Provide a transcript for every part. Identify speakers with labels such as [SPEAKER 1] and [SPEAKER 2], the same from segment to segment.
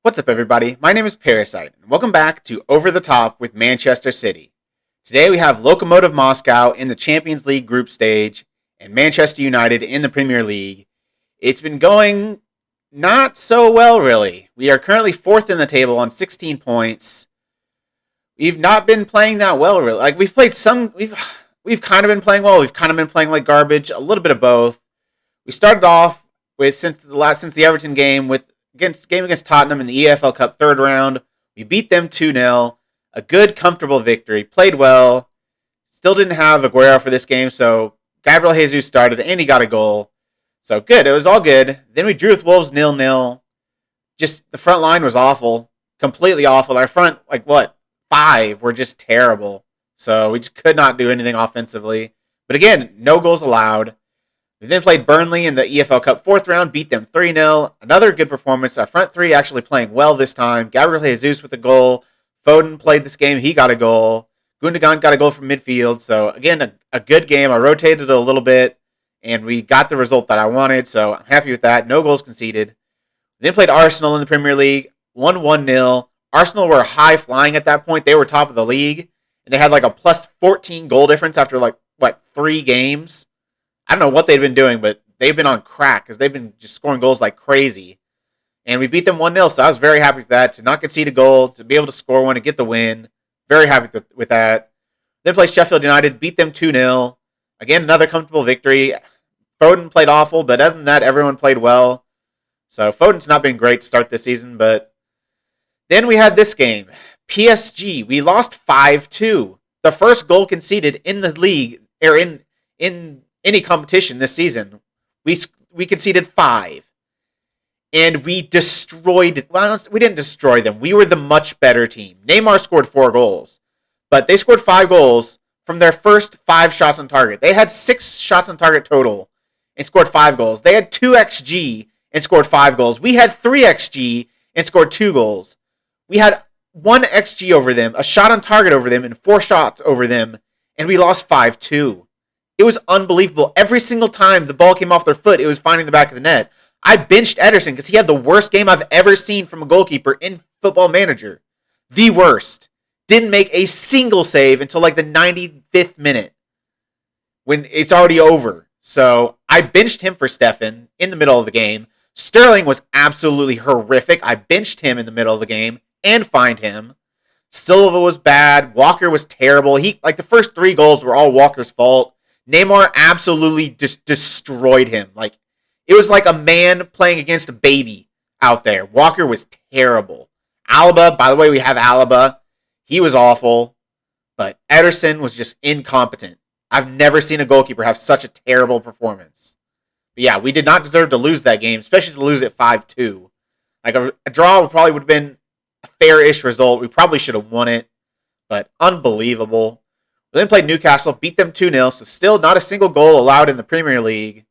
[SPEAKER 1] What's up, everybody? My name is Parasite, and welcome back to Over the Top with Manchester City. Today we have Lokomotiv Moscow in the Champions League group stage and Manchester United in the Premier League. It's been going not so well, really. We are currently fourth in the table on 16 points. We've not been playing that well, really. Like, we've kind of been playing well. We've kind of been playing like garbage. A little bit of both. We started off with since the Everton game against Tottenham in the EFL Cup third round. We beat them 2-0. A good, comfortable victory. Played well. Still didn't have Aguero for this game, so Gabriel Jesus started, and he got a goal. So good. It was all good. Then we drew with Wolves 0-0. Just, the front line was awful. Completely awful. Our front, five were just terrible. So we just could not do anything offensively. But again, no goals allowed. We then played Burnley in the EFL Cup fourth round, beat them 3-0. Another good performance. Our front three actually playing well this time. Gabriel Jesus with a goal. Foden played this game. He got a goal. Gundogan got a goal from midfield. So, again, a good game. I rotated it a little bit, and we got the result that I wanted. So, I'm happy with that. No goals conceded. We then played Arsenal in the Premier League. Won 1-0. Arsenal were high flying at that point. They were top of the league, and they had a plus 14 goal difference after, 3 games. I don't know what they've been doing, but they've been on crack because they've been just scoring goals like crazy. And we beat them 1-0, so I was very happy with that. To not concede a goal, to be able to score one, to get the win. Very happy with that. Then played Sheffield United, beat them 2-0. Again, another comfortable victory. Foden played awful, but other than that, everyone played well. So Foden's not been great to start this season, but then we had this game. PSG, we lost 5-2. The first goal conceded in the league, or in any competition this season. We conceded 5. And we destroyed... Well, we didn't destroy them. We were the much better team. Neymar scored 4 goals. But they scored 5 goals from their first 5 shots on target. They had 6 shots on target total and scored 5 goals. They had 2 XG and scored 5 goals. We had 3 XG and scored 2 goals. We had 1 XG over them, a shot on target over them, and 4 shots over them. And we lost 5-2. It was unbelievable. Every single time the ball came off their foot, it was finding the back of the net. I benched Ederson because he had the worst game I've ever seen from a goalkeeper in Football Manager. The worst. Didn't make a single save until the 95th minute when it's already over. So I benched him for Stefan in the middle of the game. Sterling was absolutely horrific. I benched him in the middle of the game and fined him. Silva was bad. Walker was terrible. The first 3 goals were all Walker's fault. Neymar absolutely just destroyed him. It was like a man playing against a baby out there. Walker was terrible. Alaba, by the way, we have Alaba. He was awful. But Ederson was just incompetent. I've never seen a goalkeeper have such a terrible performance. But yeah, we did not deserve to lose that game, especially to lose it 5-2. A draw probably would have been a fair-ish result. We probably should have won it. But unbelievable. We then played Newcastle, beat them 2-0, so still not a single goal allowed in the Premier League.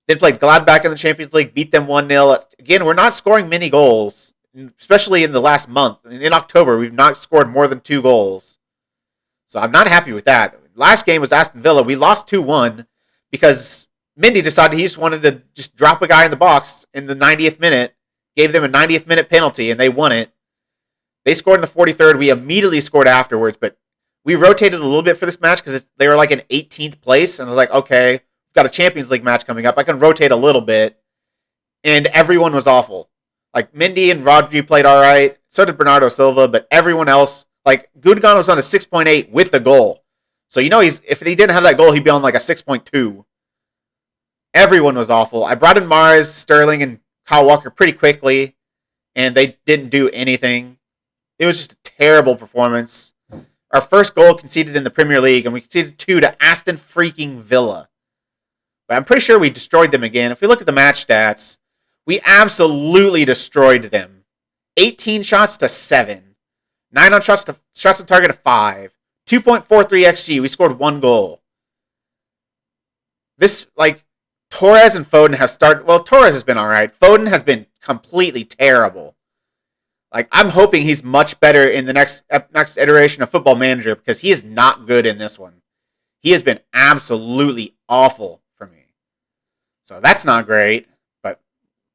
[SPEAKER 1] Then played Gladbach in the Champions League, beat them 1-0. Again, we're not scoring many goals, especially in the last month. In October, we've not scored more than 2 goals. So I'm not happy with that. Last game was Aston Villa. We lost 2-1 because Mendy decided he just wanted to just drop a guy in the box in the 90th minute, gave them a 90th minute penalty, and they won it. They scored in the 43rd. We immediately scored afterwards, but we rotated a little bit for this match because they were in 18th place, and I was okay, we've got a Champions League match coming up. I can rotate a little bit, and everyone was awful. Mendy and Rodri played all right, so did Bernardo Silva, but everyone else, Gundogan was on a 6.8 with the goal. So, if he didn't have that goal, he'd be on a 6.2. Everyone was awful. I brought in Mahrez, Sterling, and Kyle Walker pretty quickly, and they didn't do anything. It was just a terrible performance. Our first goal conceded in the Premier League, and we conceded 2 to Aston freaking Villa. But I'm pretty sure we destroyed them again. If we look at the match stats, we absolutely destroyed them. 18 shots to 7. 9 on shots on target to 5. 2.43 XG. We scored 1 goal. This, Torres and Foden have started... Well, Torres has been all right. Foden has been completely terrible. I'm hoping he's much better in the next iteration of Football Manager because he is not good in this one. He has been absolutely awful for me. So that's not great. But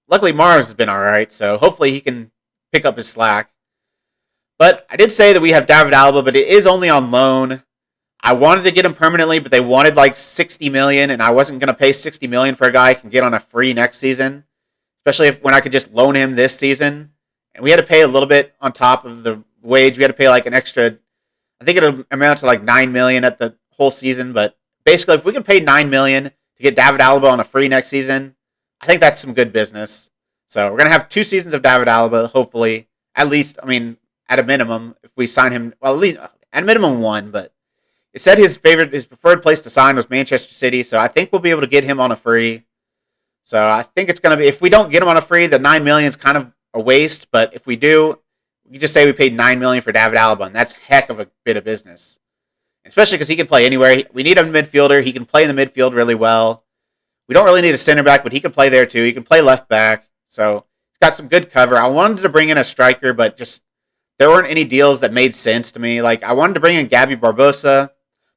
[SPEAKER 1] luckily Mars has been all right. So hopefully he can pick up his slack. But I did say that we have David Alaba, but it is only on loan. I wanted to get him permanently, but they wanted like $60 million, and I wasn't going to pay $60 million for a guy I can get on a free next season, especially when I could just loan him this season. And we had to pay a little bit on top of the wage. We had to pay like an extra, I think it amounts to like $9 million at the whole season. But basically, if we can pay $9 million to get David Alaba on a free next season, I think that's some good business. So we're going to have 2 seasons of David Alaba, hopefully. At least, I mean, at a minimum, if we sign him, well, at least at a minimum 1, but it said his preferred place to sign was Manchester City, so I think we'll be able to get him on a free. So I think it's going to be, if we don't get him on a free, the $9 million is kind of a waste, but if we do, we just say we paid $9 million for David Alaba, and that's heck of a bit of business. Especially because he can play anywhere. We need a midfielder. He can play in the midfield really well. We don't really need a center back, but he can play there too. He can play left back, so he's got some good cover. I wanted to bring in a striker, but just there weren't any deals that made sense to me. Like, I wanted to bring in Gabby Barbosa,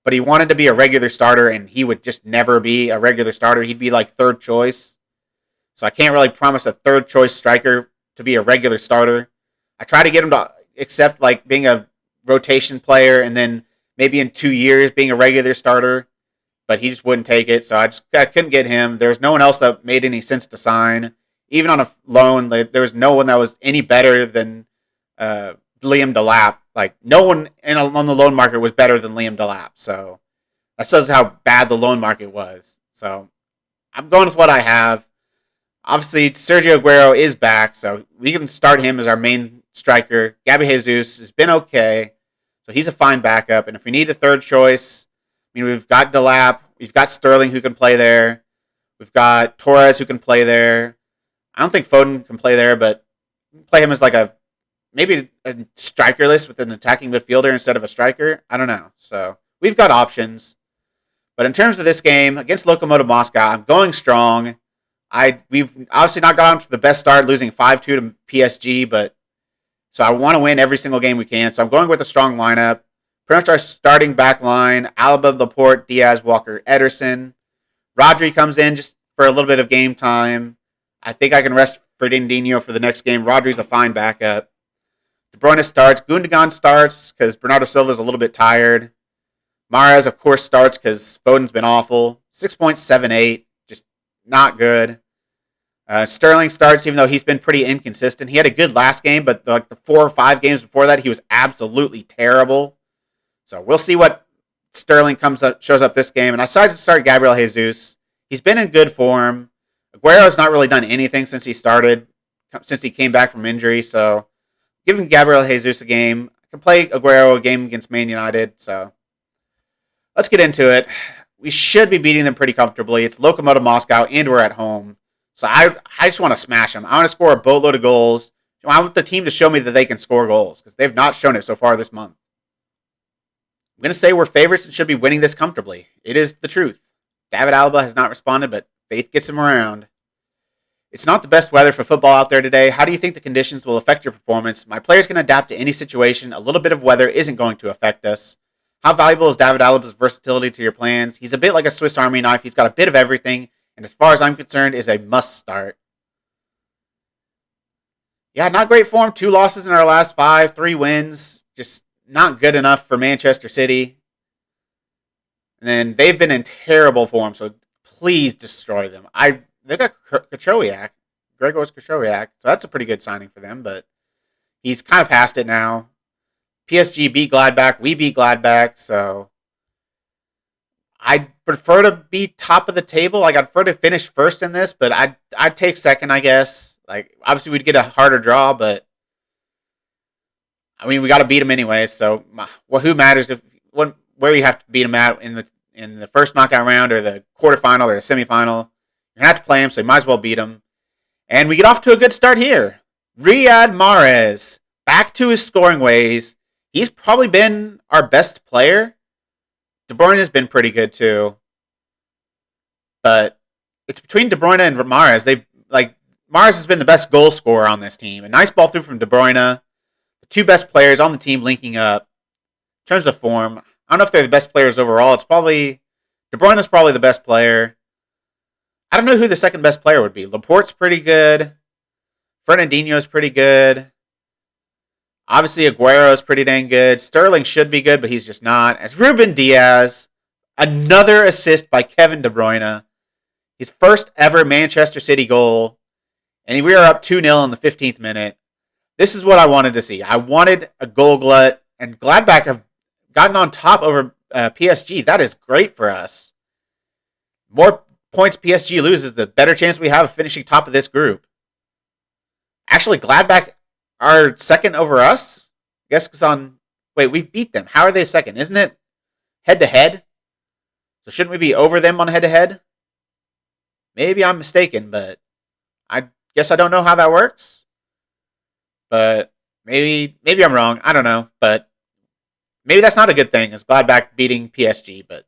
[SPEAKER 1] but he wanted to be a regular starter, and he would just never be a regular starter. He'd be like third choice. So I can't really promise a third choice striker to be a regular starter. I try to get him to accept like being a rotation player and then maybe in 2 years being a regular starter, but he just wouldn't take it. So I couldn't get him. There's no one else that made any sense to sign. Even on a loan, there was no one that was any better than Liam Delap. Like, no one on the loan market was better than Liam Delap. So that says how bad the loan market was. So I'm going with what I have. Obviously, Sergio Aguero is back, so we can start him as our main striker. Gabby Jesus has been okay, so he's a fine backup. And if we need a third choice, I mean, we've got Delap, we've got Sterling who can play there, we've got Torres who can play there. I don't think Foden can play there, but play him as like maybe a striker list with an attacking midfielder instead of a striker. I don't know. So we've got options. But in terms of this game against Lokomotiv Moscow, I'm going strong. We've obviously not got off to the best start, losing 5-2 to PSG, but so I want to win every single game we can. So I'm going with a strong lineup. Pretty much our starting back line: Alaba, Laporte, Diaz, Walker, Ederson. Rodri comes in just for a little bit of game time. I think I can rest Fernandinho for the next game. Rodri's a fine backup. De Bruyne starts. Gundogan starts because Bernardo Silva's a little bit tired. Mahrez, of course, starts because Foden's been awful. 6.78, just not good. Sterling starts, even though he's been pretty inconsistent. He had a good last game, but the 4 or 5 games before that, he was absolutely terrible. So we'll see what Sterling shows up this game. And I decided to start Gabriel Jesus. He's been in good form. Aguero's not really done anything since he came back from injury. So giving Gabriel Jesus a game. I can play Aguero a game against Man United. So let's get into it. We should be beating them pretty comfortably. It's Lokomotiv Moscow, and we're at home. So I just want to smash them. I want to score a boatload of goals. I want the team to show me that they can score goals, because they've not shown it so far this month. I'm going to say we're favorites and should be winning this comfortably. It is the truth. David Alaba has not responded, but faith gets him around. It's not the best weather for football out there today. How do you think the conditions will affect your performance? My players can adapt to any situation. A little bit of weather isn't going to affect us. How valuable is David Alaba's versatility to your plans? He's a bit like a Swiss Army knife. He's got a bit of everything, and as far as I'm concerned, is a must start. Yeah, not great form. 2 losses in our last 5, 3 wins. Just not good enough for Manchester City. And then they've been in terrible form, so please destroy them. They've got Krychowiak, Grzegorz Krychowiak, so that's a pretty good signing for them, but he's kind of past it now. PSG beat Gladbach, we beat Gladbach, so I'd prefer to be top of the table. Like, I'd prefer to finish first in this, but I'd take second, I guess. Like, obviously we'd get a harder draw, but I mean, we got to beat them anyway. So, who matters where you have to beat them at in the first knockout round or the quarterfinal or the semifinal? You're gonna have to play them, so you might as well beat them. And we get off to a good start here. Riyad Mahrez back to his scoring ways. He's probably been our best player. De Bruyne has been pretty good too, but it's between De Bruyne and Mahrez. Mahrez has been the best goal scorer on this team. A nice ball through from De Bruyne. The 2 best players on the team linking up. In terms of form, I don't know if they're the best players overall. It's probably De Bruyne is probably the best player. I don't know who the second best player would be. Laporte's pretty good. Fernandinho's pretty good. Obviously, Aguero is pretty dang good. Sterling should be good, but he's just not. As Ruben Diaz, another assist by Kevin De Bruyne. His first ever Manchester City goal. And we are up 2-0 in the 15th minute. This is what I wanted to see. I wanted a goal glut, and Gladbach have gotten on top over PSG. That is great for us. More points PSG loses, the better chance we have of finishing top of this group. Actually, Gladbach are second over us? I guess because wait, we beat them. How are they second? Isn't it head-to-head? So shouldn't we be over them on head-to-head? Maybe I'm mistaken, but I guess I don't know how that works. But maybe I'm wrong. I don't know. But maybe that's not a good thing, is Gladbach beating PSG. But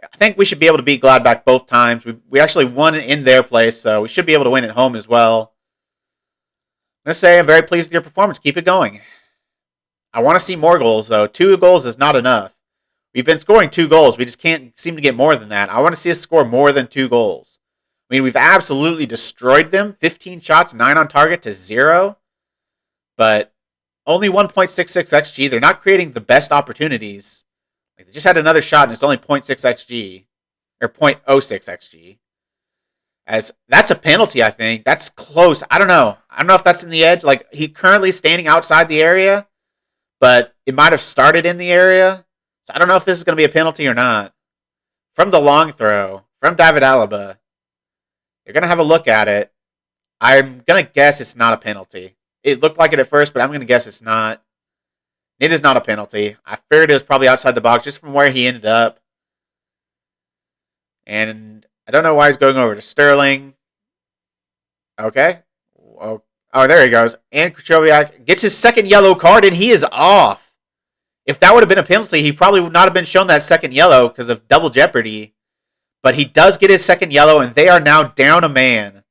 [SPEAKER 1] I think we should be able to beat Gladbach both times. We actually won in their place, so we should be able to win at home as well. I'm going to say I'm very pleased with your performance. Keep it going. I want to see more goals, though. 2 goals is not enough. We've been scoring 2 goals. We just can't seem to get more than that. I want to see us score more than 2 goals. I mean, we've absolutely destroyed them. 15 shots, 9 on target to 0. But only 1.66 XG. They're not creating the best opportunities. Like, they just had another shot, and it's only 0.6 XG. Or 0.06 XG. As that's a penalty, I think. That's close. I don't know. I don't know if that's in the edge. Like, he's currently standing outside the area, but it might have started in the area. So I don't know if this is going to be a penalty or not. From the long throw, from David Alaba, you're going to have a look at it. I'm going to guess it's not a penalty. It looked like it at first, but I'm going to guess it's not. It is not a penalty. I figured it was probably outside the box just from where he ended up. And I don't know why he's going over to Sterling. Okay. Oh, there he goes. And Kuchowiak gets his second yellow card, and he is off. If that would have been a penalty, he probably would not have been shown that second yellow because of double jeopardy. But he does get his second yellow, and they are now down a man.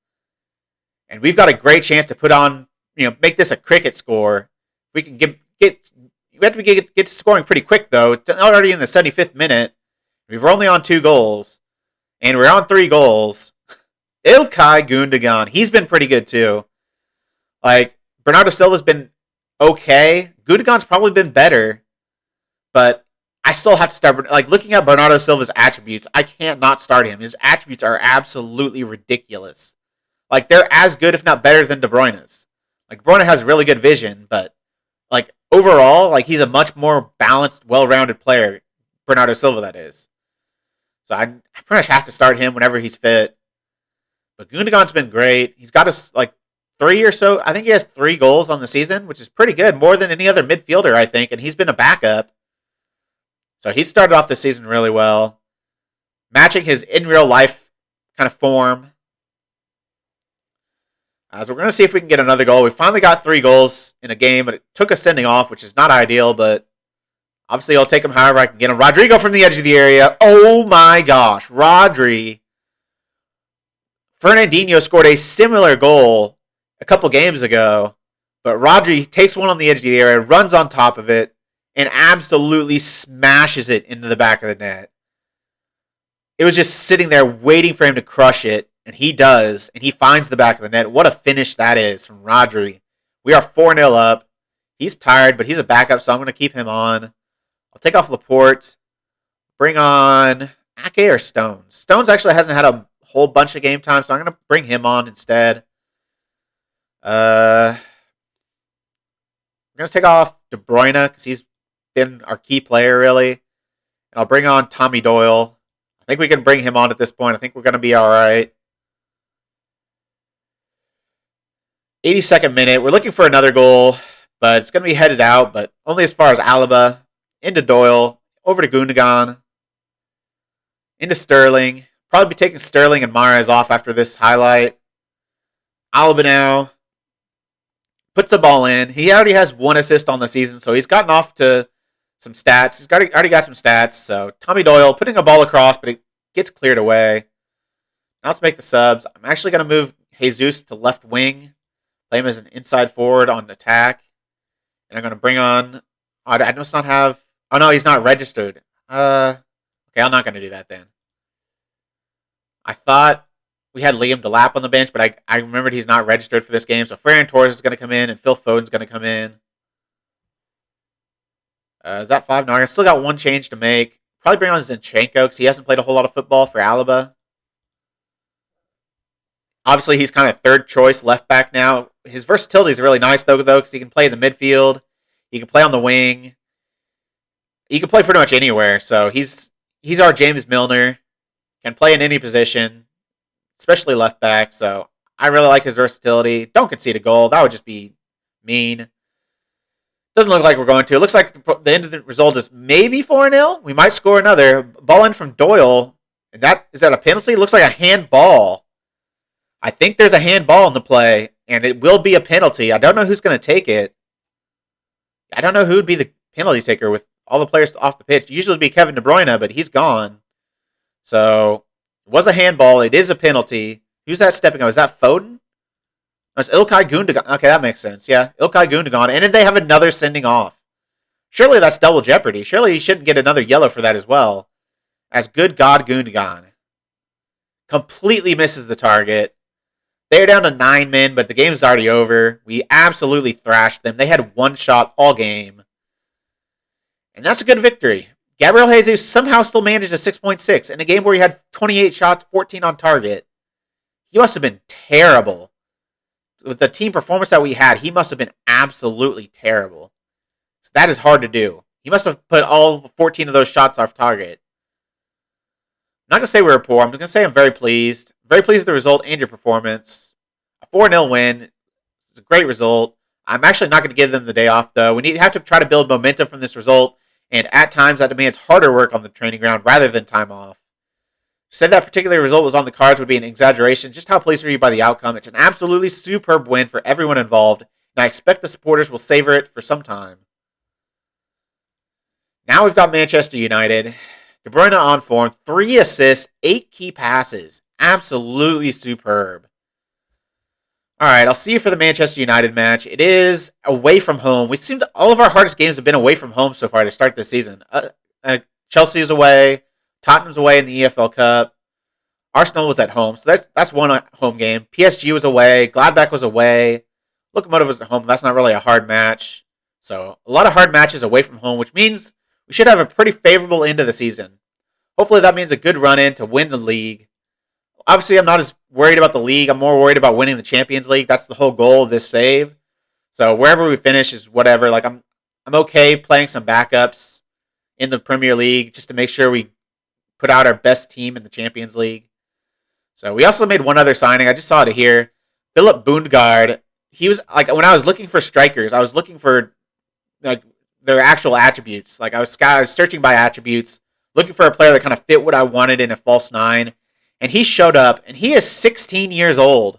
[SPEAKER 1] And we've got a great chance to put on, make this a cricket score. We can we have to get to scoring pretty quick, though. It's already in the 75th minute. We're only on 2 goals. And we're on 3 goals. Ilkay Gundogan. He's been pretty good, too. Like, Bernardo Silva's been okay. Gundogan's probably been better. But I still have to start, looking at Bernardo Silva's attributes, I can't not start him. His attributes are absolutely ridiculous. Like, they're as good, if not better, than De Bruyne's. Like, De Bruyne has really good vision, but, overall, he's a much more balanced, well-rounded player. Bernardo Silva, that is. So I pretty much have to start him whenever he's fit. But Gundogan's been great. He's got us, 3 or so. I think he has 3 goals on the season, which is pretty good. More than any other midfielder, I think. And he's been a backup. So he started off the season really well. Matching his in-real-life kind of form. So we're going to see if we can get another goal. We finally got 3 goals in a game, but it took a sending off, which is not ideal, but obviously I'll take him however I can get him. Rodrigo from the edge of the area. Oh my gosh. Rodri. Fernandinho scored a similar goal a couple games ago, but Rodri takes one on the edge of the area, runs on top of it, and absolutely smashes it into the back of the net. It was just sitting there waiting for him to crush it. And he does, and he finds the back of the net. What a finish that is from Rodri. We are 4-0 up. He's tired, but he's a backup, so I'm going to keep him on. I'll take off Laporte. Bring on Ake or Stones. Stones actually hasn't had a whole bunch of game time, so I'm going to bring him on instead. I'm going to take off De Bruyne because he's been our key player, really. And I'll bring on Tommy Doyle. I think we can bring him on at this point. I think we're going to be all right. 82nd minute. We're looking for another goal, but it's going to be headed out, but only as far as Alaba. Into Doyle. Over to Gundogan. Into Sterling. Probably be taking Sterling and Mahrez off after this highlight. Alaba now puts the ball in. He already has 1 assist on the season, so he's gotten off to some stats. He's already got some stats. So Tommy Doyle putting a ball across, but it gets cleared away. Now let's make the subs. I'm actually going to move Jesus to left wing. Play him as an inside forward on attack. And I'm going to bring on... I must not have... Oh, no, he's not registered. Okay, I'm not going to do that then. I thought we had Liam Delap on the bench, but I remembered he's not registered for this game. So Ferran Torres is going to come in, and Phil Foden's going to come in. Is that 5? No, I still got one change to make. Probably bring on Zinchenko because he hasn't played a whole lot of football for Alaba. Obviously, he's kind of third choice left back now. His versatility is really nice, though, because he can play in the midfield. He can play on the wing. He can play pretty much anywhere. So he's our James Milner. Can play in any position, especially left back. So I really like his versatility. Don't concede a goal. That would just be mean. Doesn't look like we're going to. It looks like the end of the result is maybe 4-0. We might score another. Ball in from Doyle. And is that a penalty? It looks like a handball. I think there's a handball in the play, and it will be a penalty. I don't know who's going to take it. I don't know who would be the penalty taker with all the players off the pitch. Usually it'd be Kevin De Bruyne, but he's gone. So it was a handball. It is a penalty. Who's that stepping on? Is that Foden? It's Ilkay Gundogan. Okay, that makes sense. Yeah, Ilkay Gundogan. And then they have another sending off. Surely that's double jeopardy. Surely he shouldn't get another yellow for that as well. As good God Gundogan. Completely misses the target. They're down to 9 men, but the game's already over. We absolutely thrashed them. They had one shot all game. And that's a good victory. Gabriel Jesus somehow still managed a 6.6 in a game where he had 28 shots, 14 on target. He must have been terrible. With the team performance that we had, he must have been absolutely terrible. So that is hard to do. He must have put all 14 of those shots off target. I'm not going to say we were poor. I'm going to say I'm very pleased. Very pleased with the result and your performance. A 4-0 win. It's a great result. I'm actually not going to give them the day off, though. We have to try to build momentum from this result, and at times that demands harder work on the training ground rather than time off. Said that particular result was on the cards would be an exaggeration. Just how pleased are you by the outcome? It's an absolutely superb win for everyone involved, and I expect the supporters will savor it for some time. Now we've got Manchester United. De Bruyne on form, 3 assists, 8 key passes. Absolutely superb. All right, I'll see you for the Manchester United match. It is away from home. All of our hardest games have been away from home so far to start this season. Chelsea is away. Tottenham's away in the EFL Cup. Arsenal was at home, so that's one home game. PSG was away. Gladbach was away. Lokomotiv was at home. That's not really a hard match. So a lot of hard matches away from home, which means we should have a pretty favorable end of the season. Hopefully that means a good run-in to win the league. Obviously, I'm not as worried about the league. I'm more worried about winning the Champions League. That's the whole goal of this save. So wherever we finish is whatever. Like I'm okay playing some backups in the Premier League just to make sure we put out our best team in the Champions League. So we also made one other signing. I just saw it here. Phillip Boongard. He was like when I was looking for strikers, I was looking for like their actual attributes. Like I was searching by attributes, looking for a player that kind of fit what I wanted in a false 9. And he showed up, and he is 16 years old.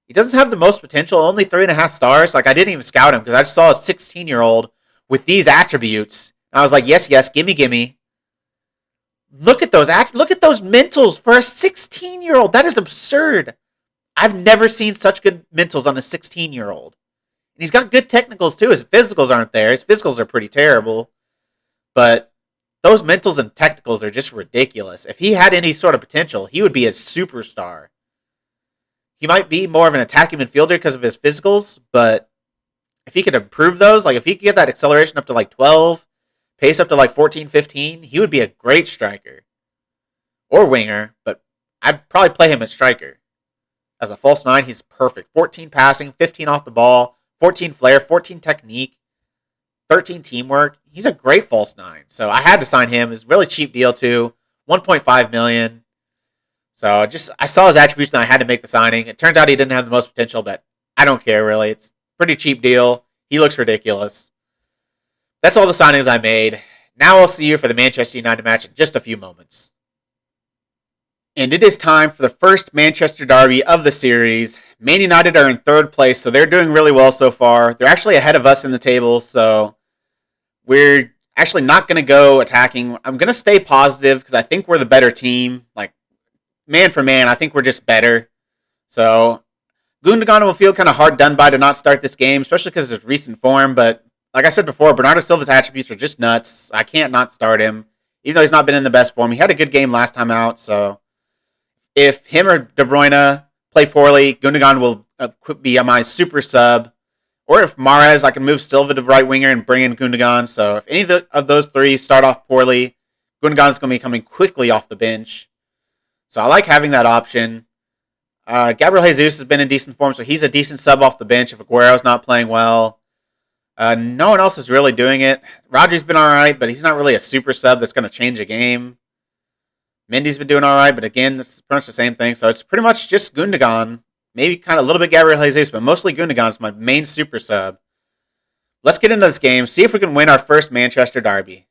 [SPEAKER 1] He doesn't have the most potential, only 3.5 stars. Like, I didn't even scout him, because I just saw a 16-year-old with these attributes. And I was like, yes, gimme. Look at those mentals for a 16-year-old. That is absurd. I've never seen such good mentals on a 16-year-old. And he's got good technicals, too. His physicals aren't there. His physicals are pretty terrible. But those mentals and technicals are just ridiculous. If he had any sort of potential, he would be a superstar. He might be more of an attacking midfielder because of his physicals, but if he could improve those, like if he could get that acceleration up to like 12, pace up to like 14, 15, he would be a great striker. Or winger, but I'd probably play him as striker. As a false 9, he's perfect. 14 passing, 15 off the ball, 14 flair, 14 technique, 13 teamwork. He's a great false 9. So I had to sign him. It's a really cheap deal too. 1.5 million. So I saw his attributes and I had to make the signing. It turns out he didn't have the most potential, but I don't care really. It's a pretty cheap deal. He looks ridiculous. That's all the signings I made. Now I'll see you for the Manchester United match in just a few moments. And it is time for the first Manchester derby of the series. Man United are in 3rd place, so they're doing really well so far. They're actually ahead of us in the table, so we're actually not going to go attacking. I'm going to stay positive because I think we're the better team. Like, man for man, I think we're just better. So, Gundogan will feel kind of hard done by to not start this game, especially because of his recent form. But, like I said before, Bernardo Silva's attributes are just nuts. I can't not start him, even though he's not been in the best form. He had a good game last time out, so if him or De Bruyne play poorly, Gundogan will be my super sub. Or if Mahrez, I can move Silva to right winger and bring in Gundogan. So if any of those three start off poorly, Gundogan's going to be coming quickly off the bench. So I like having that option. Gabriel Jesus has been in decent form, so he's a decent sub off the bench if Aguero's not playing well. No one else is really doing it. Rodri's been all right, but he's not really a super sub that's going to change a game. Mendy's been doing all right, but again, this is pretty much the same thing. So it's pretty much just Gundogan. Maybe kind of a little bit Gabriel Jesus, but mostly Gundogan is my main super sub. Let's get into this game, see if we can win our first Manchester derby.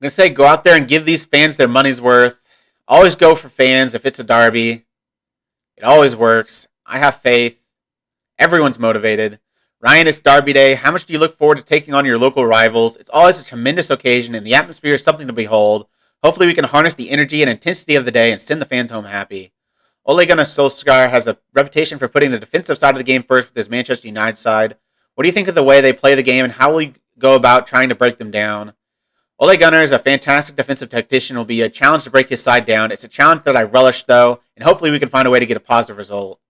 [SPEAKER 1] I'm going to say go out there and give these fans their money's worth. Always go for fans if it's a derby. It always works. I have faith. Everyone's motivated. Ryan, it's derby day. How much do you look forward to taking on your local rivals? It's always a tremendous occasion, and the atmosphere is something to behold. Hopefully we can harness the energy and intensity of the day and send the fans home happy. Ole Gunnar Solskjaer has a reputation for putting the defensive side of the game first with his Manchester United side. What do you think of the way they play the game, and how will you go about trying to break them down? Ole Gunnar is a fantastic defensive tactician. It will be a challenge to break his side down. It's a challenge that I relish, though, and hopefully we can find a way to get a positive result.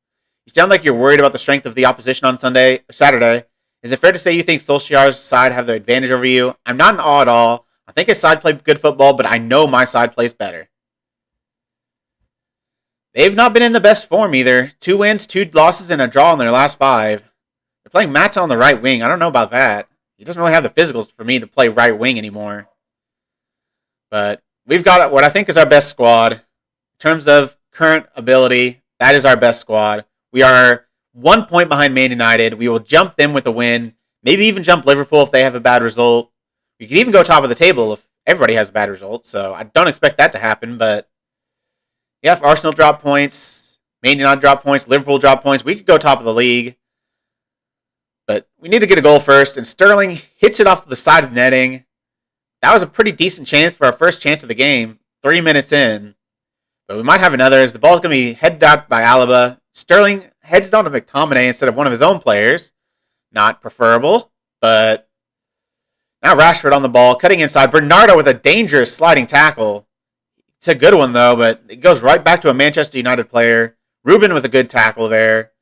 [SPEAKER 1] You sound like you're worried about the strength of the opposition on Saturday. Is it fair to say you think Solskjaer's side have the advantage over you? I'm not in awe at all. I think his side played good football, but I know my side plays better. They've not been in the best form either. 2 wins, 2 losses, and a draw in their last 5. They're playing Mata on the right wing. I don't know about that. He doesn't really have the physicals for me to play right wing anymore. But we've got what I think is our best squad. In terms of current ability, that is our best squad. We are 1 point behind Man United. We will jump them with a win. Maybe even jump Liverpool if they have a bad result. We could even go top of the table if everybody has a bad result. So I don't expect that to happen. But yeah, if Arsenal drop points, Man United drop points, Liverpool drop points, we could go top of the league. But we need to get a goal first. And Sterling hits it off the side of netting. That was a pretty decent chance for our first chance of the game. 3 minutes in. But we might have another as the ball's going to be headed out by Alaba. Sterling heads down to McTominay instead of one of his own players. Not preferable. But now Rashford on the ball, cutting inside. Bernardo with a dangerous sliding tackle. It's a good one, though, but it goes right back to a Manchester United player. Ruben with a good tackle there.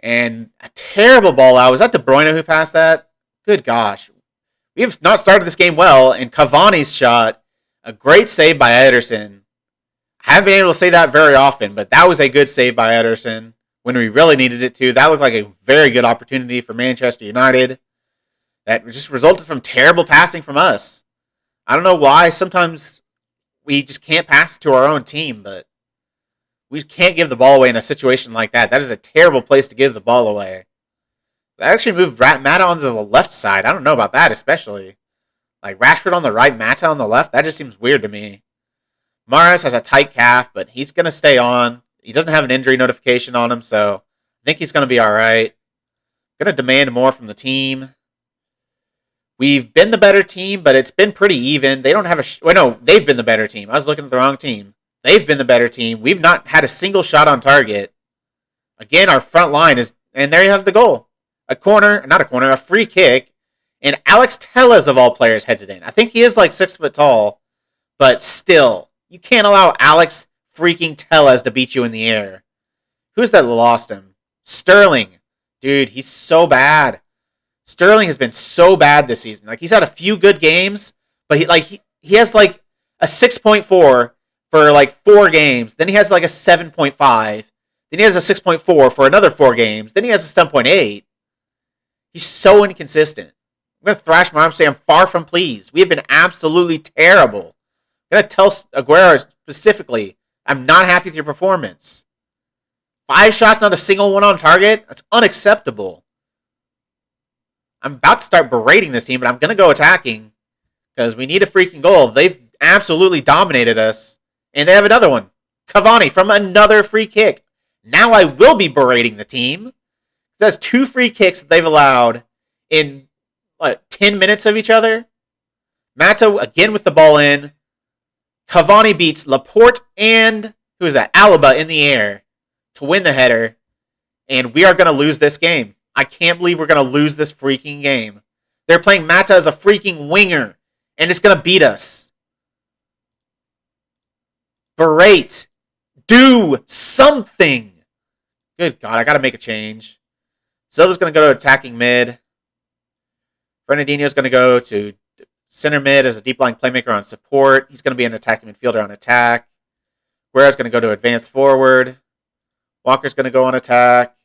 [SPEAKER 1] And a terrible ball out. Was that De Bruyne who passed that? Good gosh. We have not started this game well, and Cavani's shot, a great save by Ederson. I haven't been able to say that very often, but that was a good save by Ederson when we really needed it to. That looked like a very good opportunity for Manchester United. That just resulted from terrible passing from us. I don't know why. Sometimes we just can't pass it to our own team, but we can't give the ball away in a situation like that. That is a terrible place to give the ball away. They actually moved Mata onto the left side. I don't know about that, especially. Like Rashford on the right, Mata on the left. That just seems weird to me. Mahrez has a tight calf, but he's going to stay on. He doesn't have an injury notification on him, so I think he's going to be all right. Going to demand more from the team. We've been the better team, but it's been pretty even. They don't have a... they've been the better team. I was looking at the wrong team. They've been the better team. We've not had a single shot on target. Again, our front line is... And there you have the goal. A free kick. And Alex Telles, of all players, heads it in. I think he is like 6 foot tall. But still, you can't allow Alex freaking Telles to beat you in the air. Who's that lost him? Sterling. Dude, he's so bad. Sterling has been so bad this season. Like, he's had a few good games, but he has like a 6.4 for like 4 games. Then he has like a 7.5. Then he has a 6.4 for another 4 games. Then he has a 7.8. He's so inconsistent. I'm going to thrash my arm and say I'm far from pleased. We have been absolutely terrible. I'm going to tell Aguero specifically, I'm not happy with your performance. 5 shots, not a single one on target? That's unacceptable. I'm about to start berating this team, but I'm going to go attacking because we need a freaking goal. They've absolutely dominated us. And they have another one. Cavani from another free kick. Now I will be berating the team. That's 2 free kicks that they've allowed in, 10 minutes of each other? Mata again with the ball in. Cavani beats Laporte and, who is that? Alaba in the air to win the header. And we are going to lose this game. I can't believe we're going to lose this freaking game. They're playing Mata as a freaking winger. And it's going to beat us. Berate. Do something. Good God, I got to make a change. Silva's going to go to attacking mid. Fernandinho's going to go to center mid as a deep line playmaker on support. He's going to be an attacking midfielder on attack. Guerrero's going to go to advanced forward. Walker's going to go on attack.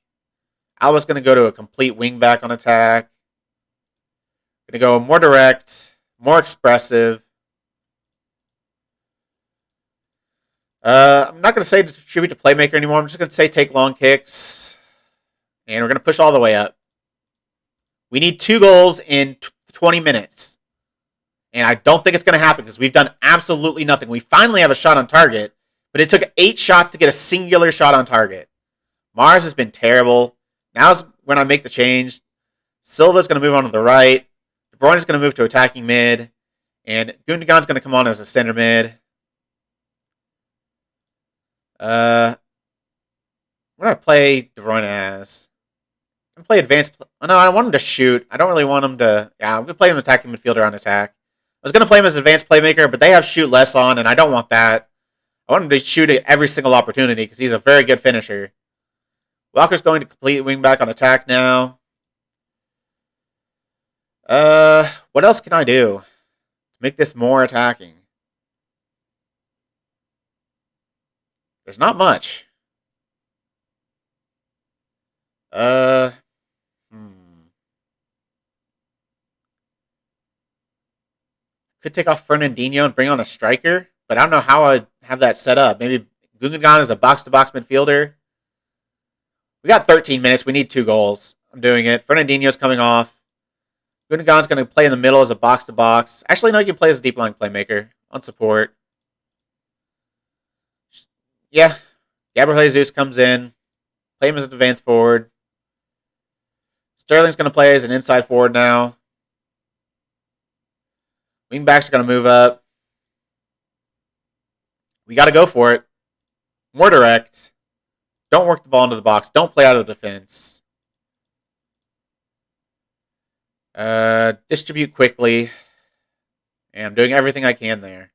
[SPEAKER 1] Alba's going to go to a complete wingback on attack. Going to go more direct, more expressive. I'm not going to say distribute to playmaker anymore. I'm just going to say take long kicks. And we're going to push all the way up. We need 2 goals in 20 minutes. And I don't think it's going to happen because we've done absolutely nothing. We finally have a shot on target, but it took 8 shots to get a singular shot on target. Mars has been terrible. Now's when I make the change. Silva's going to move on to the right. De Bruyne is going to move to attacking mid. And Gundogan's going to come on as a center mid. What do I play De Bruyne as? I'm going to play advanced. Oh, no, I want him to shoot. I don't really want him to. Yeah, I'm going to play him attacking midfielder on attack. I was going to play him as advanced playmaker, but they have shoot less on, and I don't want that. I want him to shoot at every single opportunity because he's a very good finisher. Walker's going to complete wingback on attack now. What else can I do to make this more attacking? There's not much. Could take off Fernandinho and bring on a striker, but I don't know how I'd have that set up. Maybe Gundogan is a box-to-box midfielder. We got 13 minutes. We need 2 goals. I'm doing it. Fernandinho's coming off. Gundogan's going to play in the middle as a box-to-box. Actually, no, you can play as a deep-line playmaker on support. Yeah. Gabriel Jesus comes in. Play him as an advanced forward. Sterling's going to play as an inside forward now. Wingbacks are going to move up. We got to go for it. More direct. Don't work the ball into the box. Don't play out of the defense. Distribute quickly. And I'm doing everything I can there.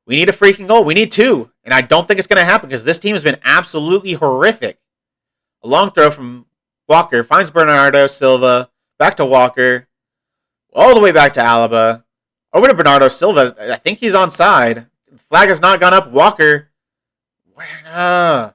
[SPEAKER 1] We need a freaking goal. We need 2. And I don't think it's going to happen because this team has been absolutely horrific. A long throw from Walker. Finds Bernardo Silva. Back to Walker. All the way back to Alaba. Over to Bernardo Silva. I think he's onside. The flag has not gone up. Walker. Got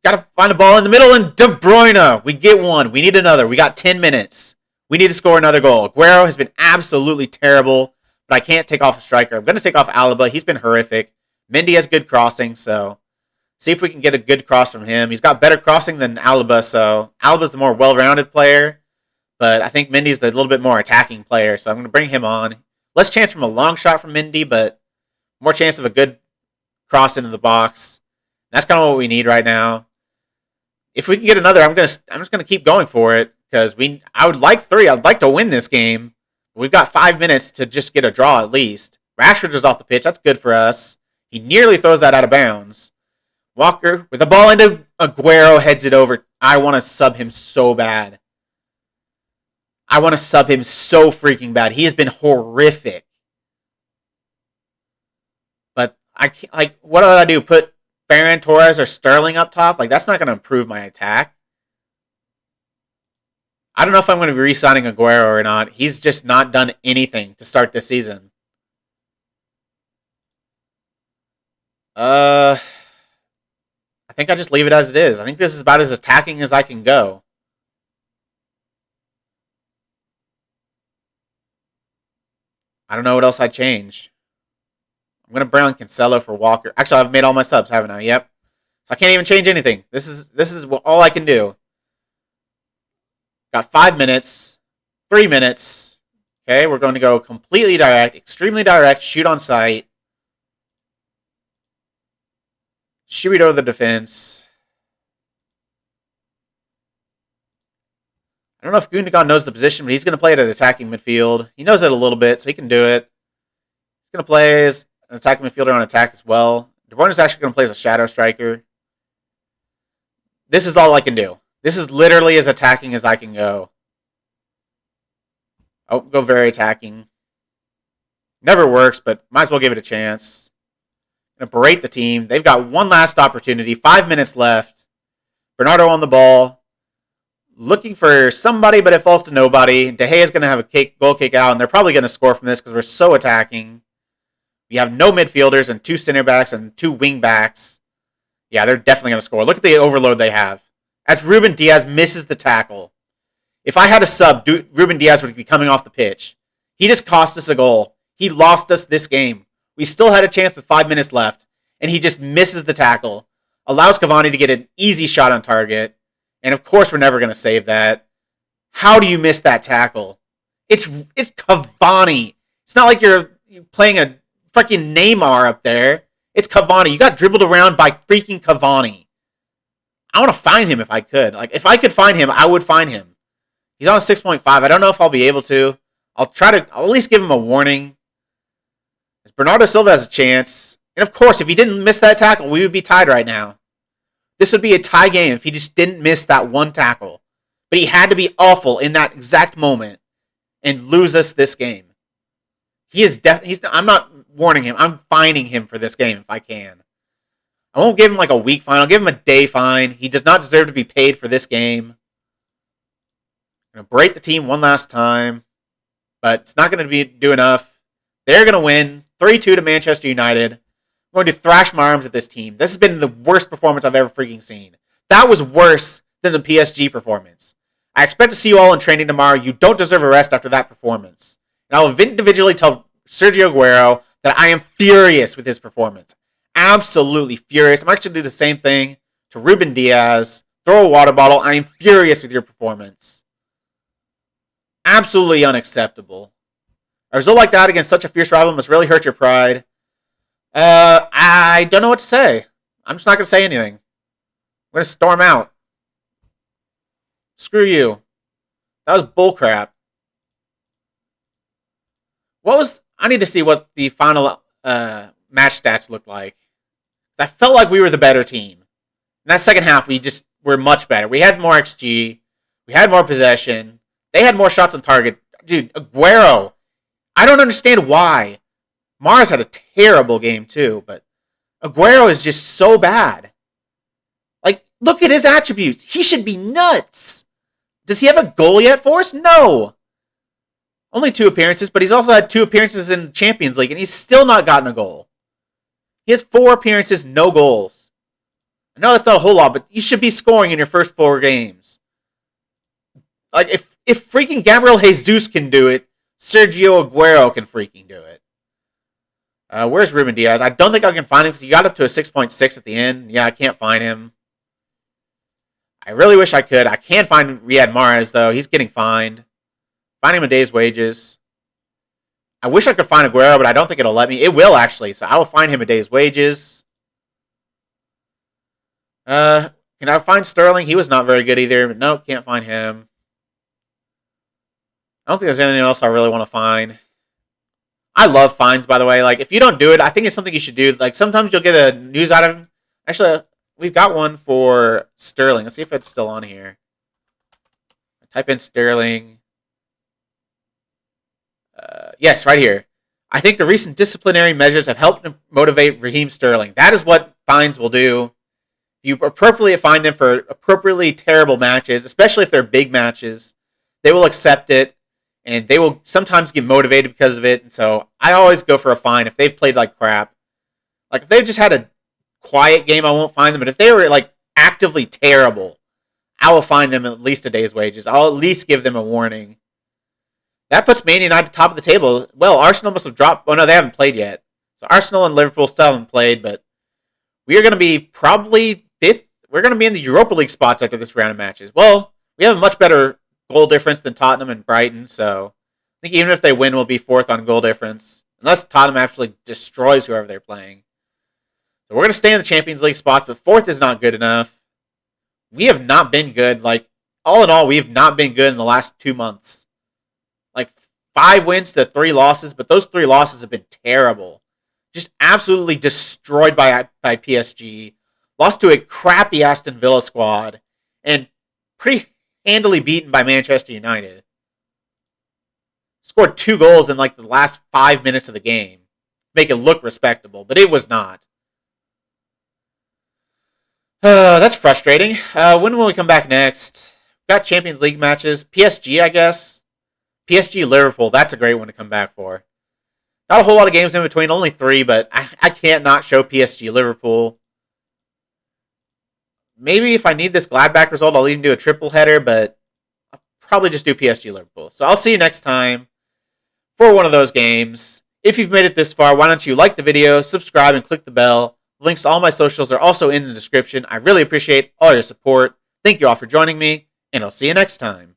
[SPEAKER 1] to find the ball in the middle. And De Bruyne. We get 1. We need another. We got 10 minutes. We need to score another goal. Aguero has been absolutely terrible. But I can't take off a striker. I'm going to take off Alaba. He's been horrific. Mendy has good crossing. So see if we can get a good cross from him. He's got better crossing than Alaba. So Alaba's the more well-rounded player. But I think Mendy's the little bit more attacking player, so I'm going to bring him on. Less chance from a long shot from Mendy, but more chance of a good cross into the box. That's kind of what we need right now. If we can get another, I'm just going to keep going for it because I would like 3. I'd like to win this game. We've got 5 minutes to just get a draw at least. Rashford is off the pitch. That's good for us. He nearly throws that out of bounds. Walker with the ball into Aguero, heads it over. I want to sub him so bad. I want to sub him so freaking bad. He has been horrific. But I can't, what do I do? Put Ferran Torres or Sterling up top? That's not going to improve my attack. I don't know if I'm going to be re-signing Aguero or not. He's just not done anything to start this season. I think I just leave it as it is. I think this is about as attacking as I can go. I don't know what else I'd change. I'm going to bring on Cancelo for Walker. Actually, I've made all my subs, haven't I? Yep. So I can't even change anything. This is all I can do. Got 5 minutes. 3 minutes. Okay, we're going to go completely direct, extremely direct, shoot on sight. Shoot over the defense. I don't know if Gundogan knows the position, but he's going to play it at attacking midfield. He knows it a little bit, so he can do it. He's going to play as an attacking midfielder on attack as well. De Bruyne is actually going to play as a shadow striker. This is all I can do. This is literally as attacking as I can go. I'll go very attacking. Never works, but might as well give it a chance. Going to berate the team. They've got one last opportunity. 5 minutes left. Bernardo on the ball. looking for somebody, but it falls to nobody. De Gea is going to have a goal kick out, and they're probably going to score from this because we're so attacking. We have no midfielders and 2 center backs and 2 wing backs. Yeah, they're definitely going to score. Look at the overload they have. As Ruben Diaz misses the tackle. If I had a sub, Ruben Diaz would be coming off the pitch. He just cost us a goal. He lost us this game. We still had a chance with 5 minutes left, and he just misses the tackle. Allows Cavani to get an easy shot on target. And of course, we're never going to save that. How do you miss that tackle? It's Cavani. It's not like you're playing a freaking Neymar up there. It's Cavani. You got dribbled around by freaking Cavani. I want to find him if I could. Like, if I could find him, I would find him. He's on a 6.5. I don't know if I'll be able to. I'll at least give him a warning. As Bernardo Silva has a chance. And of course, if he didn't miss that tackle, we would be tied right now. This would be a tie game if he just didn't miss that one tackle. But he had to be awful in that exact moment and lose us this game. I'm not warning him. I'm fining him for this game if I can. I won't give him like a week fine. I'll give him a day fine. He does not deserve to be paid for this game. I'm going to break the team one last time. But it's not going to do enough. They're going to win 3-2 to Manchester United. I'm going to thrash my arms at this team. This has been the worst performance I've ever freaking seen. That was worse than the PSG performance. I expect to see you all in training tomorrow. You don't deserve a rest after that performance. And I will individually tell Sergio Aguero that I am furious with his performance. Absolutely furious. I'm actually going to do the same thing to Ruben Diaz. Throw a water bottle. I am furious with your performance. Absolutely unacceptable. A result like that against such a fierce rival must really hurt your pride. I don't know what to say. I'm just not going to say anything. I'm going to storm out. Screw you. That was bullcrap. I need to see what the final match stats looked like. I felt like we were the better team. In that second half, we just were much better. We had more XG. We had more possession. They had more shots on target. Dude, Aguero. I don't understand why. Mars had a terrible game too, but Aguero is just so bad. Like, look at his attributes. He should be nuts. Does he have a goal yet for us? No. Only 2 appearances, but he's also had 2 appearances in the Champions League, and he's still not gotten a goal. He has 4 appearances, no goals. I know that's not a whole lot, but you should be scoring in your first 4 games. Like, if freaking Gabriel Jesus can do it, Sergio Aguero can freaking do it. Where's Ruben Diaz? I don't think I can find him because he got up to a 6.6 at the end. Yeah, I can't find him. I really wish I could. I can find Riyad Mahrez, though. He's getting fined. Find him a day's wages. I wish I could find Aguero, but I don't think it'll let me. It will, actually, so I will find him a day's wages. Can I find Sterling? He was not very good either, but no, can't find him. I don't think there's anything else I really want to find. I love fines, by the way. Like, if you don't do it, I think it's something you should do. Like, sometimes you'll get a news item. Actually, we've got one for Sterling. Let's see if it's still on here. Type in Sterling. Yes, right here. I think the recent disciplinary measures have helped motivate Raheem Sterling. That is what fines will do. You appropriately fine them for appropriately terrible matches, especially if they're big matches. They will accept it. And they will sometimes get motivated because of it. And so I always go for a fine if they've played like crap. Like, if they've just had a quiet game, I won't fine them. But if they were like actively terrible, I will fine them at least a day's wages. I'll at least give them a warning. That puts Man United top of the table. Well, Arsenal must have dropped. Oh, no, they haven't played yet. So Arsenal and Liverpool still haven't played. But we are going to be probably 5th. We're going to be in the Europa League spots after this round of matches. Well, we have a much better goal difference than Tottenham and Brighton, so I think even if they win, we'll be 4th on goal difference, unless Tottenham absolutely destroys whoever they're playing. So we're going to stay in the Champions League spots, but 4th is not good enough. We have not been good. Like, all in all, we have not been good in the last 2 months. Like, 5 wins to 3 losses, but those 3 losses have been terrible. Just absolutely destroyed by PSG. Lost to a crappy Aston Villa squad, and pretty handily beaten by Manchester United. Scored 2 goals in like the last 5 minutes of the game. Make it look respectable, but it was not. That's frustrating. When will we come back next? Got Champions League matches. PSG, I guess. PSG Liverpool, that's a great one to come back for. Not a whole lot of games in between, only 3, but I can't not show PSG Liverpool. Maybe if I need this Gladbach result, I'll even do a triple header, but I'll probably just do PSG Liverpool. So I'll see you next time for one of those games. If you've made it this far, why don't you like the video, subscribe, and click the bell. Links to all my socials are also in the description. I really appreciate all your support. Thank you all for joining me, and I'll see you next time.